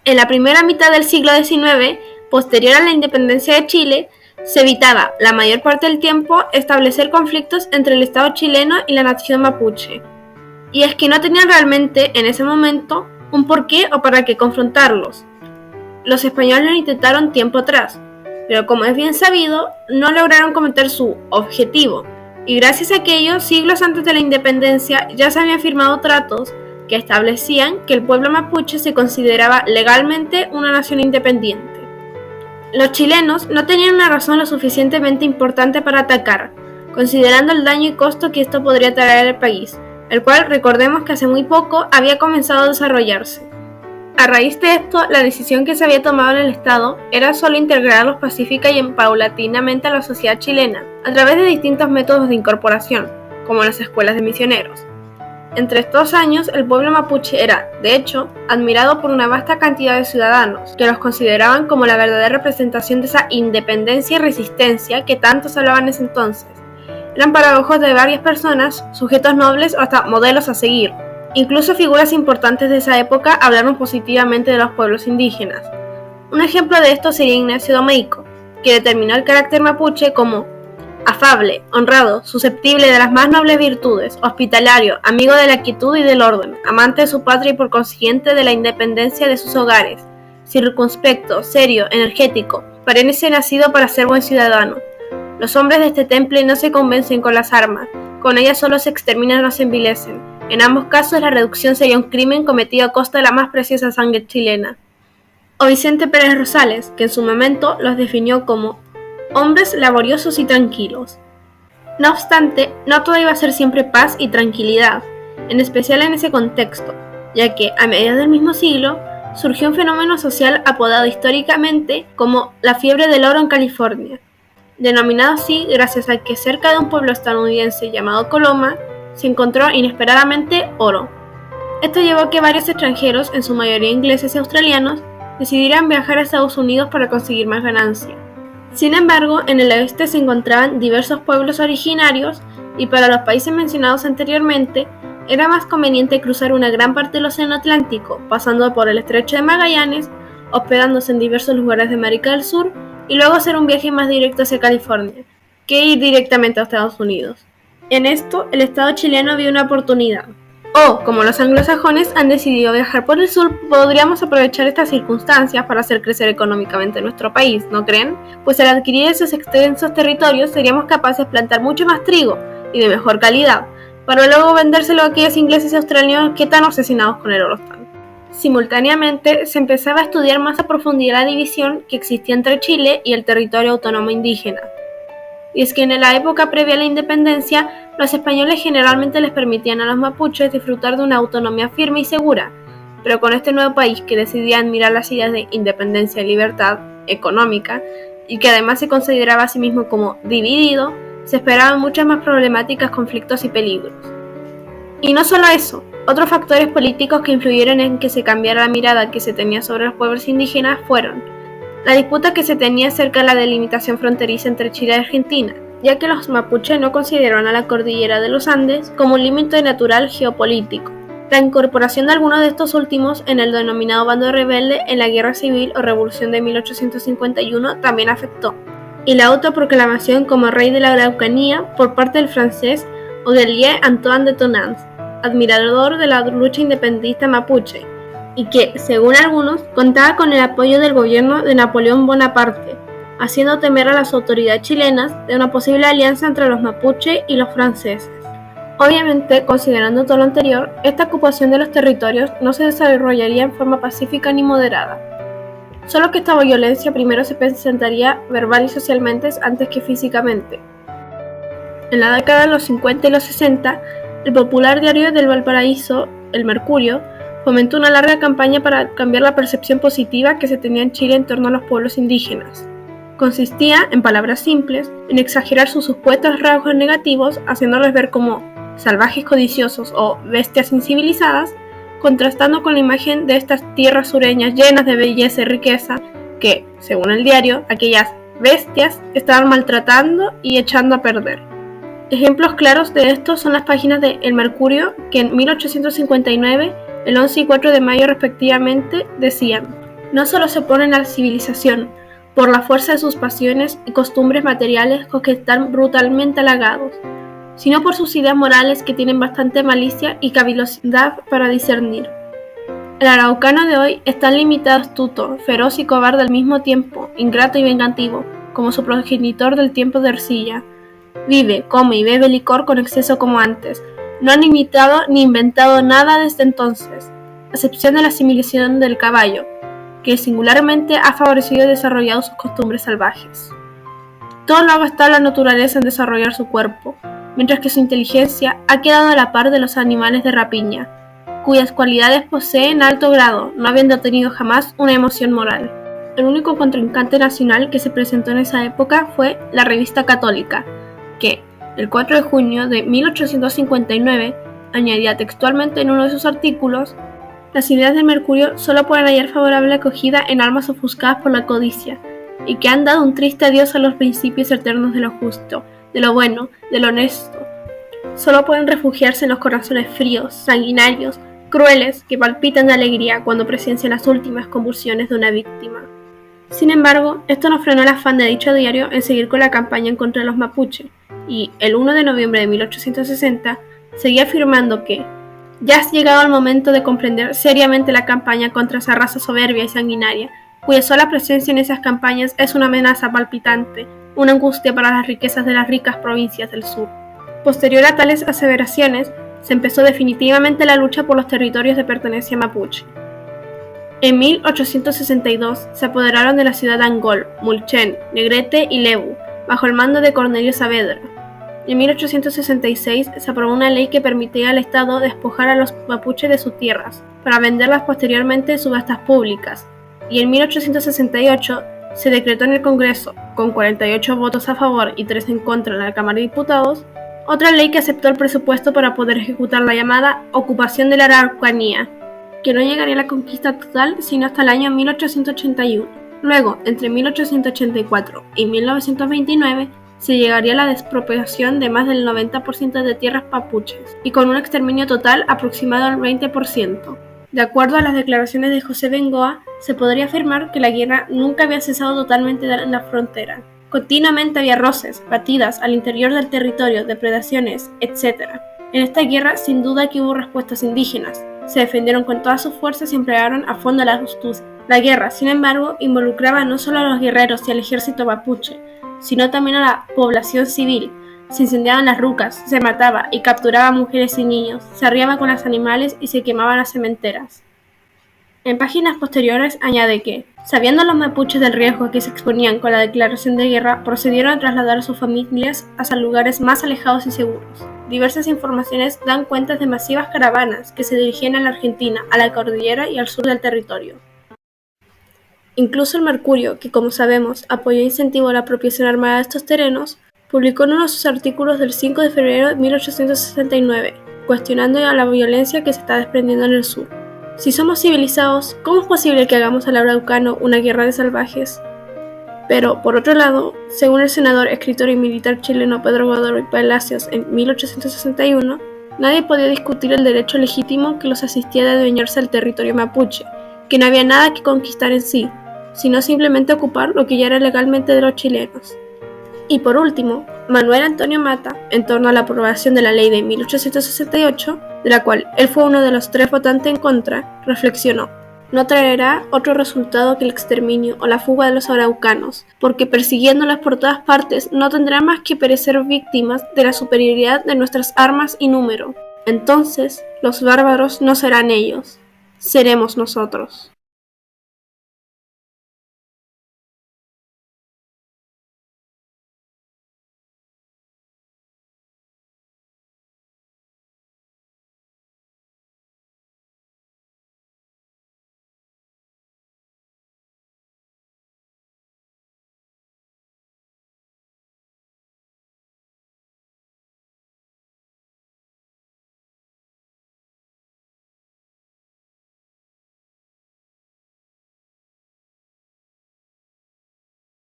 En la primera mitad del siglo XIX, posterior a la independencia de Chile, se evitaba, la mayor parte del tiempo, establecer conflictos entre el Estado chileno y la nación mapuche. Y es que no tenían realmente, en ese momento, un porqué o para qué confrontarlos. Los españoles lo intentaron tiempo atrás, pero como es bien sabido, no lograron cometer su objetivo, y gracias a aquello, siglos antes de la independencia, ya se habían firmado tratos que establecían que el pueblo mapuche se consideraba legalmente una nación independiente. Los chilenos no tenían una razón lo suficientemente importante para atacar, considerando el daño y costo que esto podría traer al país, el cual recordemos que hace muy poco había comenzado a desarrollarse. A raíz de esto, la decisión que se había tomado en el Estado era solo integrarlos pacífica y paulatinamente a la sociedad chilena, a través de distintos métodos de incorporación, como las escuelas de misioneros. Entre estos años, el pueblo mapuche era, de hecho, admirado por una vasta cantidad de ciudadanos, que los consideraban como la verdadera representación de esa independencia y resistencia que tanto se hablaba en ese entonces. Eran para ojos de varias personas, sujetos nobles o hasta modelos a seguir. Incluso figuras importantes de esa época hablaron positivamente de los pueblos indígenas. Un ejemplo de esto sería Ignacio Domeyko, que determinó el carácter mapuche como afable, honrado, susceptible de las más nobles virtudes, hospitalario, amigo de la quietud y del orden, amante de su patria y por consiguiente de la independencia de sus hogares, circunspecto, serio, energético, parece nacido para ser buen ciudadano. Los hombres de este temple no se convencen con las armas, con ellas solo se exterminan o se envilecen. En ambos casos la reducción sería un crimen cometido a costa de la más preciosa sangre chilena. O Vicente Pérez Rosales, que en su momento los definió como hombres laboriosos y tranquilos. No obstante, no todo iba a ser siempre paz y tranquilidad, en especial en ese contexto, ya que a mediados del mismo siglo surgió un fenómeno social apodado históricamente como la fiebre del oro en California, denominado así gracias a que cerca de un pueblo estadounidense llamado Coloma se encontró inesperadamente oro. Esto llevó a que varios extranjeros, en su mayoría ingleses y australianos, decidieran viajar a Estados Unidos para conseguir más ganancia. Sin embargo, en el oeste se encontraban diversos pueblos originarios y para los países mencionados anteriormente era más conveniente cruzar una gran parte del océano Atlántico, pasando por el estrecho de Magallanes, hospedándose en diversos lugares de América del Sur y luego hacer un viaje más directo hacia California, que ir directamente a Estados Unidos. En esto, el Estado chileno vio una oportunidad. Como los anglosajones han decidido viajar por el sur, podríamos aprovechar estas circunstancias para hacer crecer económicamente nuestro país, ¿no creen? Pues al adquirir esos extensos territorios seríamos capaces de plantar mucho más trigo y de mejor calidad, para luego vendérselo a aquellos ingleses y australianos que tan obsesionados con el oro están. Simultáneamente, se empezaba a estudiar más a profundidad la división que existía entre Chile y el territorio autónomo indígena. Y es que en la época previa a la independencia, los españoles generalmente les permitían a los mapuches disfrutar de una autonomía firme y segura, pero con este nuevo país que decidía admirar las ideas de independencia y libertad económica, y que además se consideraba a sí mismo como dividido, se esperaban muchas más problemáticas, conflictos y peligros. Y no solo eso, otros factores políticos que influyeron en que se cambiara la mirada que se tenía sobre los pueblos indígenas fueron la disputa que se tenía acerca de la delimitación fronteriza entre Chile y Argentina, ya que los mapuches no consideraron a la cordillera de los Andes como un límite natural geopolítico. La incorporación de algunos de estos últimos en el denominado bando rebelde en la Guerra Civil o Revolución de 1851 también afectó, y la autoproclamación como rey de la Araucanía por parte del francés Odellier Antoine de Tonans, admirador de la lucha independentista mapuche, y que, según algunos, contaba con el apoyo del gobierno de Napoleón Bonaparte, haciendo temer a las autoridades chilenas de una posible alianza entre los mapuche y los franceses. Obviamente, considerando todo lo anterior, esta ocupación de los territorios no se desarrollaría en forma pacífica ni moderada, solo que esta violencia primero se presentaría verbal y socialmente antes que físicamente. En la década de los 50 y los 60, el popular diario del Valparaíso, El Mercurio, fomentó una larga campaña para cambiar la percepción positiva que se tenía en Chile en torno a los pueblos indígenas. Consistía, en palabras simples, en exagerar sus supuestos rasgos negativos, haciéndolos ver como salvajes codiciosos o bestias incivilizadas, contrastando con la imagen de estas tierras sureñas llenas de belleza y riqueza que, según el diario, aquellas bestias estaban maltratando y echando a perder. Ejemplos claros de esto son las páginas de El Mercurio, que en 1859, el 11 y 4 de mayo respectivamente, decían: no solo se oponen a la civilización por la fuerza de sus pasiones y costumbres materiales con que están brutalmente halagados, sino por sus ideas morales que tienen bastante malicia y cavilosidad para discernir. El araucano de hoy es tan limitado, astuto, feroz y cobarde al mismo tiempo, ingrato y vengativo, como su progenitor del tiempo de Ercilla. Vive, come y bebe licor con exceso como antes. No han imitado ni inventado nada desde entonces, a excepción de la asimilación del caballo, que singularmente ha favorecido y desarrollado sus costumbres salvajes. Todo lo ha gastado la naturaleza en desarrollar su cuerpo, mientras que su inteligencia ha quedado a la par de los animales de rapiña, cuyas cualidades posee en alto grado, no habiendo tenido jamás una emoción moral. El único contrincante nacional que se presentó en esa época fue la Revista Católica, que, el 4 de junio de 1859, añadía textualmente en uno de sus artículos: las ideas de Mercurio solo pueden hallar favorable acogida en almas ofuscadas por la codicia, y que han dado un triste adiós a los principios eternos de lo justo, de lo bueno, de lo honesto. Solo pueden refugiarse en los corazones fríos, sanguinarios, crueles, que palpitan de alegría cuando presencian las últimas convulsiones de una víctima. Sin embargo, esto no frenó el afán de dicho diario en seguir con la campaña en contra de los mapuche, y el 1 de noviembre de 1860 seguía afirmando que ya ha llegado el momento de comprender seriamente la campaña contra esa raza soberbia y sanguinaria, cuya sola presencia en esas campañas es una amenaza palpitante, una angustia para las riquezas de las ricas provincias del sur. Posterior a tales aseveraciones, se empezó definitivamente la lucha por los territorios de pertenencia mapuche. En 1862 se apoderaron de la ciudad de Angol, Mulchen, Negrete y Lebu, bajo el mando de Cornelio Saavedra. En 1866 se aprobó una ley que permitía al Estado despojar a los mapuches de sus tierras, para venderlas posteriormente en subastas públicas, y en 1868 se decretó en el Congreso, con 48 votos a favor y 3 en contra en la Cámara de Diputados, otra ley que aceptó el presupuesto para poder ejecutar la llamada ocupación de la Araucanía, que no llegaría a la conquista total sino hasta el año 1881. Luego, entre 1884 y 1929, se llegaría a la despropiación de más del 90% de tierras mapuches, y con un exterminio total aproximado al 20%. De acuerdo a las declaraciones de José Bengoa, se podría afirmar que la guerra nunca había cesado totalmente en la frontera. Continuamente había roces, batidas al interior del territorio, depredaciones, etc. En esta guerra sin duda que hubo respuestas indígenas. Se defendieron con todas sus fuerzas y emplearon a fondo la astucia. La guerra, sin embargo, involucraba no solo a los guerreros y al ejército mapuche, sino también a la población civil. Se incendiaban las rucas, se mataba y capturaba a mujeres y niños, se arriaba con los animales y se quemaban las cementeras. En páginas posteriores añade que, sabiendo los mapuches del riesgo a que se exponían con la declaración de guerra, procedieron a trasladar a sus familias hacia lugares más alejados y seguros. Diversas informaciones dan cuenta de masivas caravanas que se dirigían a la Argentina, a la cordillera y al sur del territorio. Incluso el Mercurio, que como sabemos apoyó e incentivó la apropiación armada de estos terrenos, publicó en uno de sus artículos del 5 de febrero de 1869, cuestionando a la violencia que se está desprendiendo en el sur. Si somos civilizados, ¿cómo es posible que hagamos al araucano una guerra de salvajes? Pero, por otro lado, según el senador, escritor y militar chileno Pedro Godoy Palacios en 1861, nadie podía discutir el derecho legítimo que los asistía de adueñarse del territorio mapuche, que no había nada que conquistar en sí, sino simplemente ocupar lo que ya era legalmente de los chilenos. Y por último, Manuel Antonio Mata, en torno a la aprobación de la ley de 1868, de la cual él fue uno de los 3 votantes en contra, reflexionó: no traerá otro resultado que el exterminio o la fuga de los araucanos, porque persiguiéndolas por todas partes no tendrán más que perecer víctimas de la superioridad de nuestras armas y número. Entonces, los bárbaros no serán ellos, seremos nosotros.